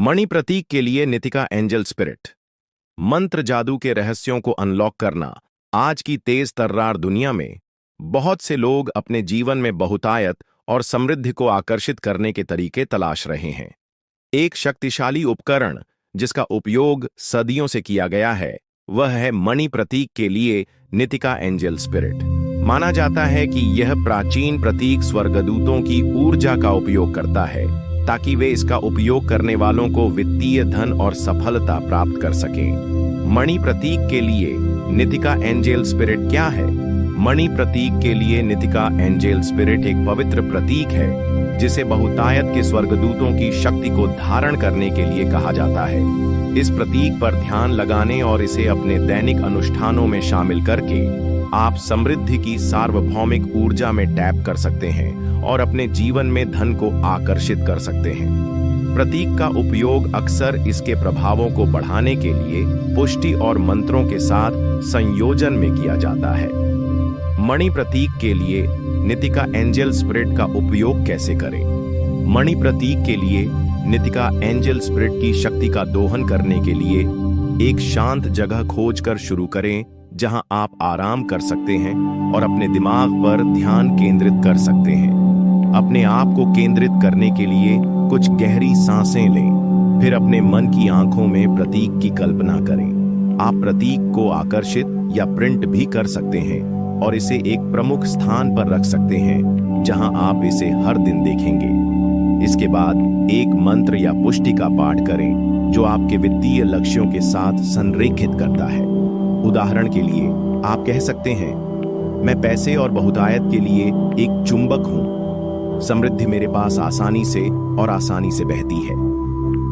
मणि प्रतीक के लिए Nitika angel spirit. मंत्र जादू के रहस्यों को अनलॉक करना। आज की तेज तर्रार दुनिया में बहुत से लोग अपने जीवन में बहुतायत और समृद्धि को आकर्षित करने के तरीके तलाश रहे हैं। एक शक्तिशाली उपकरण जिसका उपयोग सदियों से किया गया है वह है मणि प्रतीक के लिए नीतिका एंजल स्पिरिट। माना जाता है कि यह प्राचीन प्रतीक स्वर्गदूतों की ऊर्जा का उपयोग करता है ताकि वे इसका उपयोग करने वालों को वित्तीय धन और सफलता प्राप्त कर सकें। मणि प्रतीक के लिए नीतिका एंजल स्पिरिट क्या है? मणि प्रतीक के लिए नीतिका एंजल स्पिरिट एक पवित्र प्रतीक है जिसे बहुतायत के स्वर्गदूतों की शक्ति को धारण करने के लिए कहा जाता है। इस प्रतीक पर ध्यान लगाने और इसे अपने दैनिक अनुष्ठानों में शामिल करके आप समृद्धि की सार्वभौमिक ऊर्जा में टैप कर सकते हैं और अपने जीवन में धन को आकर्षित कर सकते हैं। प्रतीक का उपयोग अक्सर इसके प्रभावों को बढ़ाने के लिए पुष्टि और मंत्रों के साथ संयोजन में किया जाता है। मणि प्रतीक के लिए नीतिका एंजल स्पिरिट का उपयोग कैसे करें? मणि प्रतीक के लिए नीतिका एंजल स्पिरिट की शक्ति का दोहन करने के लिए एक शांत जगह खोजकर शुरू करें जहां आप आराम कर सकते हैं और अपने दिमाग पर ध्यान केंद्रित कर सकते हैं। अपने आप को केंद्रित करने के लिए कुछ गहरी सांसें लें, फिर अपने मन की आंखों में प्रतीक की कल्पना करें। आप प्रतीक को आकर्षित या प्रिंट भी कर सकते हैं और इसे एक प्रमुख स्थान पर रख सकते हैं जहां आप इसे हर दिन देखेंगे। इसके बाद एक मंत्र या पुष्टि का पाठ करें जो आपके वित्तीय लक्ष्यों के साथ संरेखित करता है। उदाहरण के लिए आप कह सकते हैं, मैं पैसे और बहुतायत के लिए एक चुंबक हूं। समृद्धि मेरे पास आसानी से बहती है।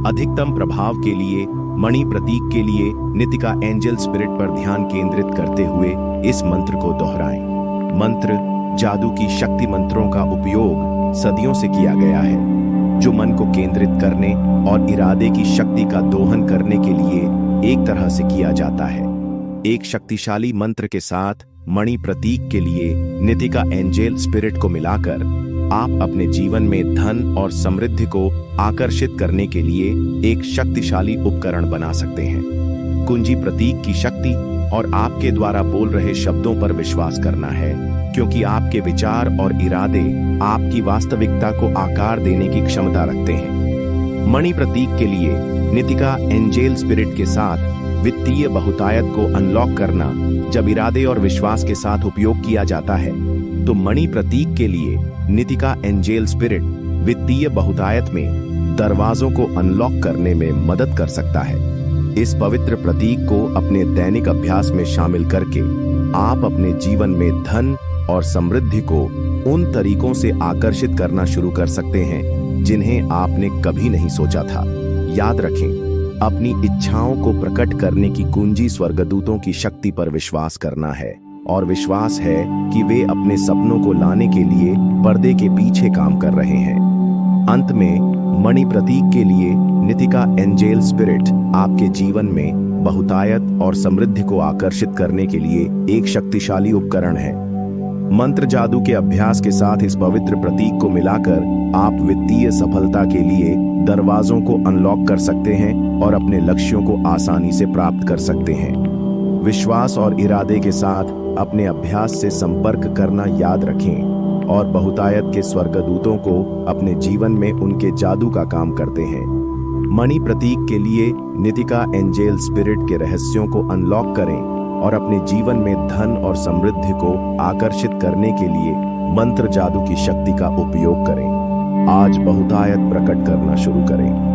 अधिकतम प्रभाव के लिए मणि प्रतीक के लिए नीतिका एंजल स्पिरिट पर ध्यान केंद्रित करते हुए इस मंत्र को दोहराएं। मंत्र जादू की शक्ति मंत्रों का उपयोग सदियों से किया गया है जो मन को केंद्रित करने और इरादे की शक्ति का दोहन करने के लिए एक तरह से किया जाता है। एक शक्तिशाली मंत्र के साथ मणि प्रतीक के लिए नीतिका एंजल स्पिरिट को मिलाकर आप अपने जीवन में धन और समृद्धि को आकर्षित करने के लिए एक शक्तिशाली उपकरण बना सकते हैं। कुंजी प्रतीक की शक्ति और आपके द्वारा बोल रहे शब्दों पर विश्वास करना है क्योंकि आपके विचार और इरादे आपकी वास्तविकता को आकार देने की क्षमता रखते हैं। मणि प्रतीक के लिए नीतिका एंजल स्पिरिट के साथ वित्तीय बहुतायत को अनलॉक करना जब इरादे और विश्वास के साथ उपयोग किया जाता है तो मणि प्रतीक के लिए नीतिका एंजल स्पिरिट वित्तीय बहुतायत में दरवाजों को अनलॉक करने में मदद कर सकता है। इस पवित्र प्रतीक को अपने दैनिक अभ्यास में शामिल करके आप अपने जीवन में धन और समृद्धि को उन तरीकों से आकर्षित करना शुरू कर सकते हैं जिन्हें आपने कभी नहीं सोचा था। याद रखें, अपनी इच्छाओं को प्रकट करने की कुंजी स्वर्गदूतों की शक्ति पर विश्वास करना है और विश्वास है कि वे अपने सपनों को लाने के लिए पर्दे के पीछे काम कर रहे हैं। अंत में मणि प्रतीक के लिए नीतिका एंजल स्पिरिट आपके जीवन में बहुतायत और समृद्धि को आकर्षित करने के लिए एक शक्तिशाली उपकरण है। मंत्र जादू के अभ्यास के साथ इस पवित्र प्रतीक को मिलाकर आप वित्तीय सफलता के लिए दरवाजों को अनलॉक कर सकते हैं और अपने लक्ष्यों को आसानी से प्राप्त कर सकते हैं। विश्वास और इरादे के साथ अपने अभ्यास से संपर्क करना याद रखें और बहुतायत के स्वर्गदूतों को अपने जीवन में उनके जादू का काम करते हैं। मणि प्रतीक के लिए नीतिका एंजल स्पिरिट के रहस्यों को अनलॉक करें और अपने जीवन में धन और समृद्धि को आकर्षित करने के लिए मंत्र जादू की शक्ति का उपयोग करें। आज बहुतायत प्रकट करना शुरू करें।